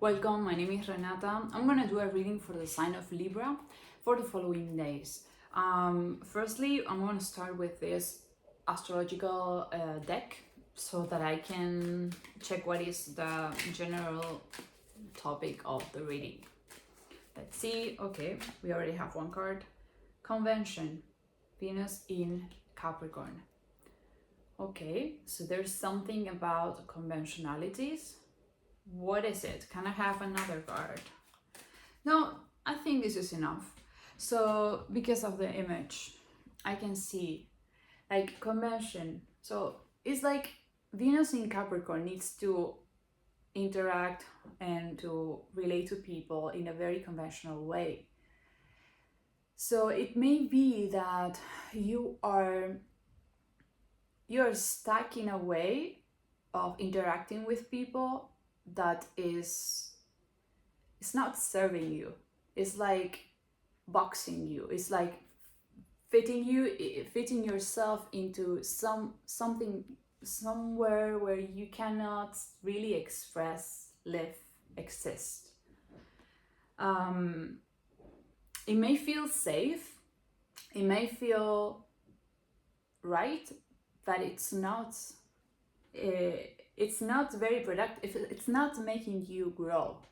Welcome, my name is Renata. I'm gonna do a reading for the sign of Libra for the following days. Firstly, I'm gonna start with this astrological deck so that I can check what is the general topic of the reading. Let's see. Okay, we already have one card. Convention, Venus in Capricorn. Okay, so there's something about conventionalities. What is it? Can I have another card? No, I think this is enough. So because of the image, I can see like convention. So it's like Venus in Capricorn needs to interact and to relate to people in a very conventional way. So it may be that you're stuck in a way of interacting with people that it's not serving you. It's like boxing you. It's like fitting yourself into something somewhere where you cannot really exist. It may feel safe, it may feel right, but it's not very productive. It's not making you grow.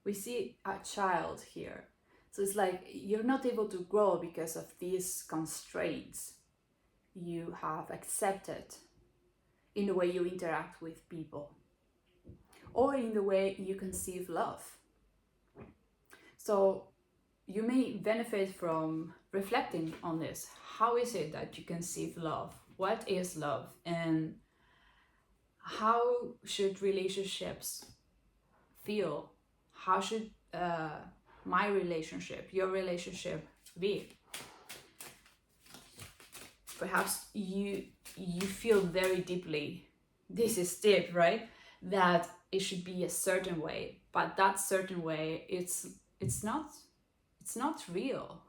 We see a child here, so it's like you're not able to grow because of these constraints you have accepted in the way you interact with people or in the way you conceive love. So you may benefit from reflecting on this. How is it that you conceive love? What is love? And how should relationships feel? How should my relationship, your relationship be? Perhaps you feel very deeply, this is deep, right? That it should be a certain way, but that certain way, it's not real.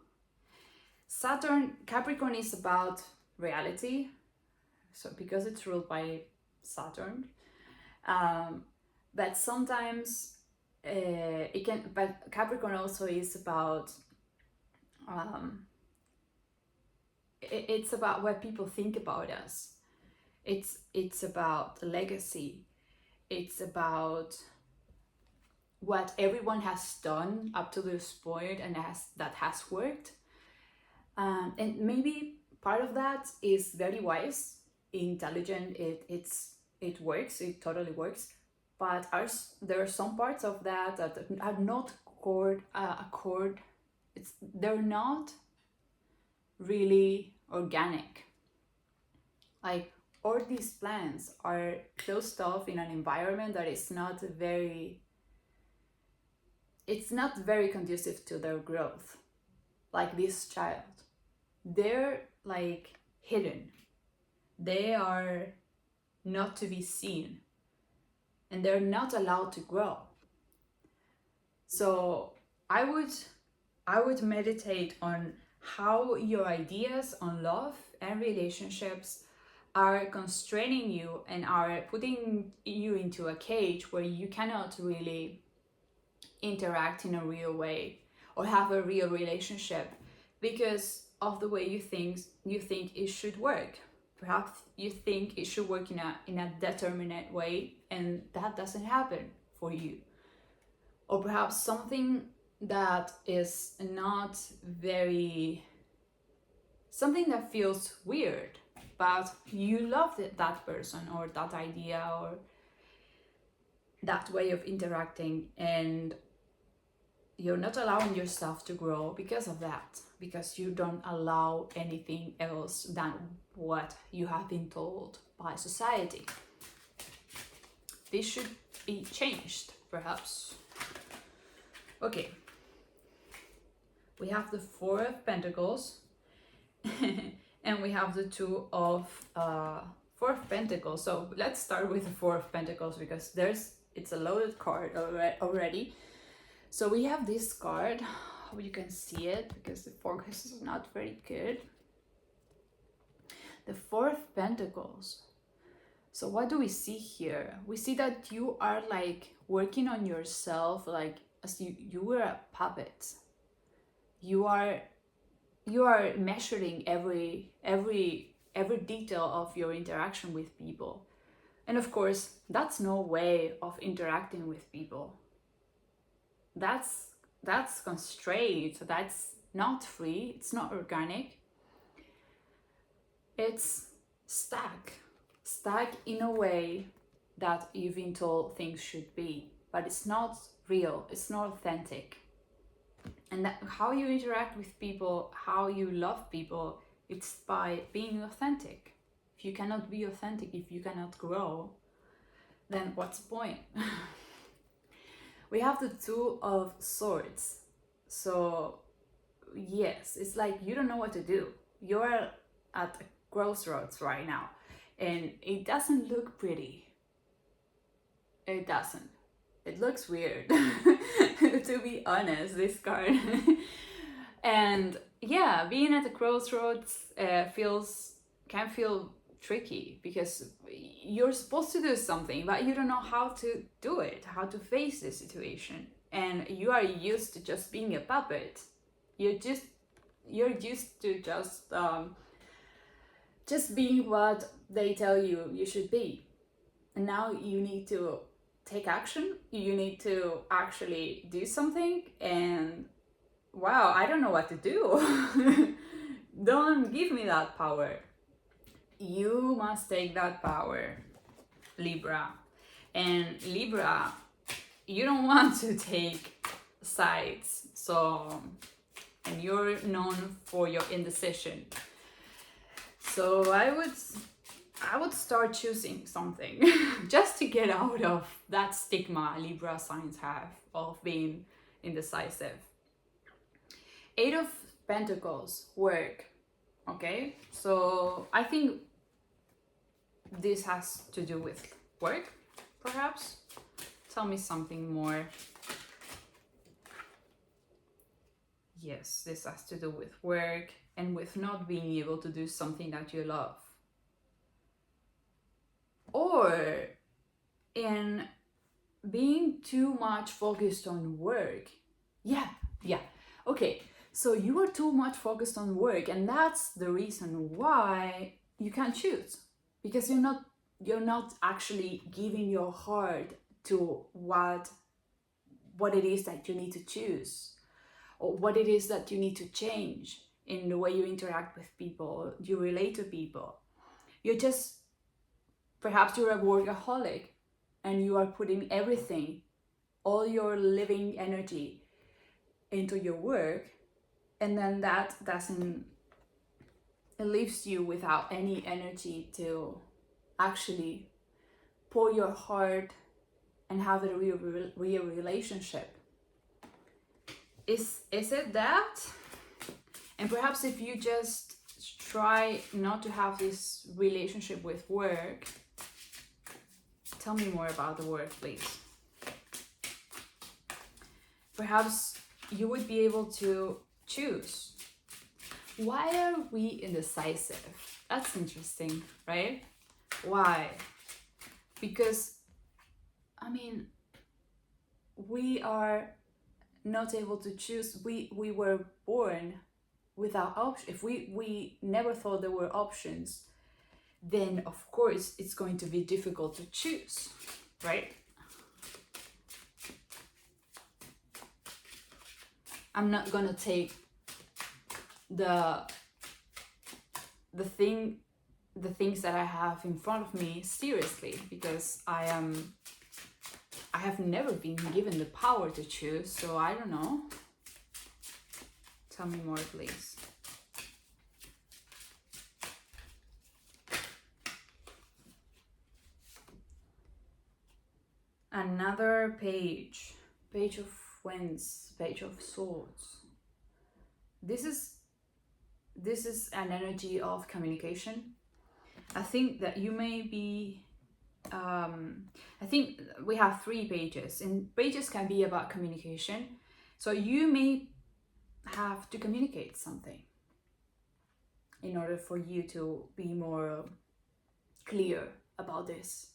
Capricorn is about reality, so because it's ruled by Saturn, but sometimes but Capricorn also is about it's about what people think about us. It's about legacy. It's about what everyone has done up to this point and that has worked, and maybe part of that is very wise, intelligent. It works. It totally works. But there are some parts of that are not they're not really organic. Like all these plants are closed off in an environment that is not very conducive to their growth. Like this child, they're like hidden. They are not to be seen. And they're not allowed to grow. So I would meditate on how your ideas on love and relationships are constraining you and are putting you into a cage where you cannot really interact in a real way or have a real relationship because of the way you think it should work. Perhaps you think it should work in a determinate way, and that doesn't happen for you. Or perhaps something that is not something that feels weird, but you love that person or that idea or that way of interacting, and you're not allowing yourself to grow because of that, because you don't allow anything else than what you have been told by society. This should be changed, perhaps. Okay. We have the Four of Pentacles and we have the Two of Four of Pentacles. So let's start with the Four of Pentacles because it's a loaded card already. So we have this card. Hope you can see it because the focus is not very good. The Four of Pentacles. So what do we see here? We see that you are like working on yourself, like as you were a puppet. You are measuring every detail of your interaction with people. And of course, that's no way of interacting with people. That's constrained. That's not free. It's not organic. It's stuck in a way that you've been told things should be, but it's not real. It's not authentic. And that how you interact with people, how you love people, it's by being authentic. If you cannot be authentic, if you cannot grow, then what's the point? We have the Two of Swords. So yes, it's like you don't know what to do. You're at a crossroads right now, and it doesn't look pretty. It doesn't. It looks weird, to be honest, this card. And yeah, being at the crossroads can feel tricky, because you're supposed to do something, but you don't know how to do it, how to face the situation. And you are used to just being a puppet. You're used to just being what they tell you should be. And now you need to take action. You need to actually do something. And wow, I don't know what to do. Don't give me that power. You must take that power, Libra. And Libra, you don't want to take sides. So, and you're known for your indecision. So I would start choosing something just to get out of that stigma Libra signs have of being indecisive. 8 of Pentacles, work. Okay, so I think this has to do with work, perhaps. Tell me something more. Yes, this has to do with work and with not being able to do something that you love. Or in being too much focused on work. Yeah. Okay, so you are too much focused on work, and that's the reason why you can't choose. Because you're not actually giving your heart to what it is that you need to choose, or what it is that you need to change in the way you interact with people, you relate to people. Perhaps you're a workaholic and you are putting everything, all your living energy into your work, and then it leaves you without any energy to actually pour your heart and have a real relationship. Is it that? And perhaps if you just try not to have this relationship with work, tell me more about the work, please. Perhaps you would be able to choose. Why are we indecisive? That's interesting, right? Why? Because, I mean, we are not able to choose. We were born without options. If we never thought there were options, then of course it's going to be difficult to choose, right? I'm not gonna take the things that I have in front of me seriously, because I have never been given the power to choose, so I don't know. Tell me more, please. Another page of Wands, Page of Swords. This is an energy of communication. I think that you may be I think we have 3 pages, and pages can be about communication. So you may have to communicate something in order for you to be more clear about this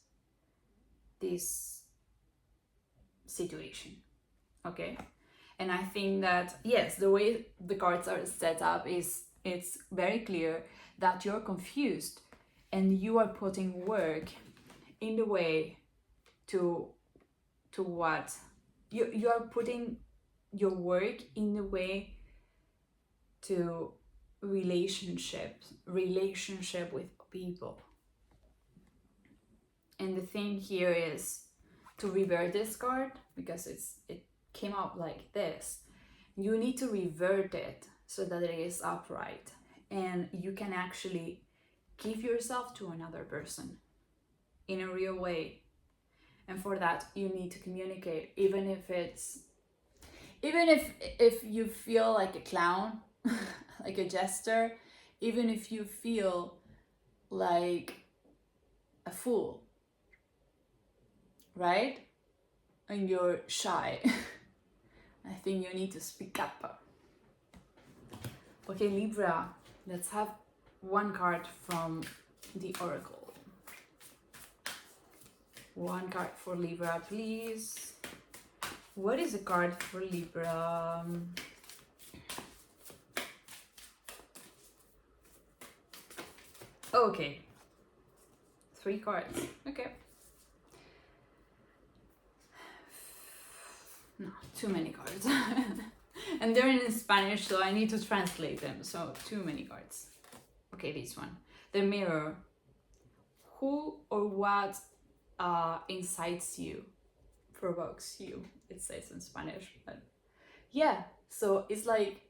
situation. Okay, and I think that yes, the way the cards are set up is, it's very clear that you're confused and you are putting work in the way to what you are putting your work in the way to relationship with people. And the thing here is to revert this card, because it came out like this. You need to revert it so that it is upright and you can actually give yourself to another person in a real way. And for that you need to communicate, even if you feel like a clown, like a jester, even if you feel like a fool, right? And you're shy. I think you need to speak up. Okay, Libra, let's have one card from the Oracle. One card for Libra, please. What is a card for Libra? Okay. 3 cards. Okay. No, too many cards. And they're in Spanish, so I need to translate them. So too many cards. Okay, this one. The Mirror. Who or what incites you, provokes you, it says in Spanish. But yeah, so it's like,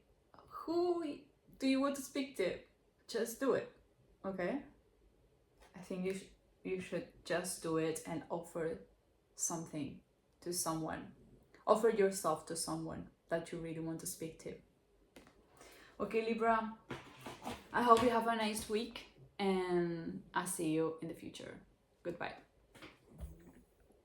who do you want to speak to? Just do it. Okay, I think you should just do it and offer something to someone. Offer yourself to someone that you really want to speak to. Okay, Libra, I hope you have a nice week and I'll see you in the future. Goodbye.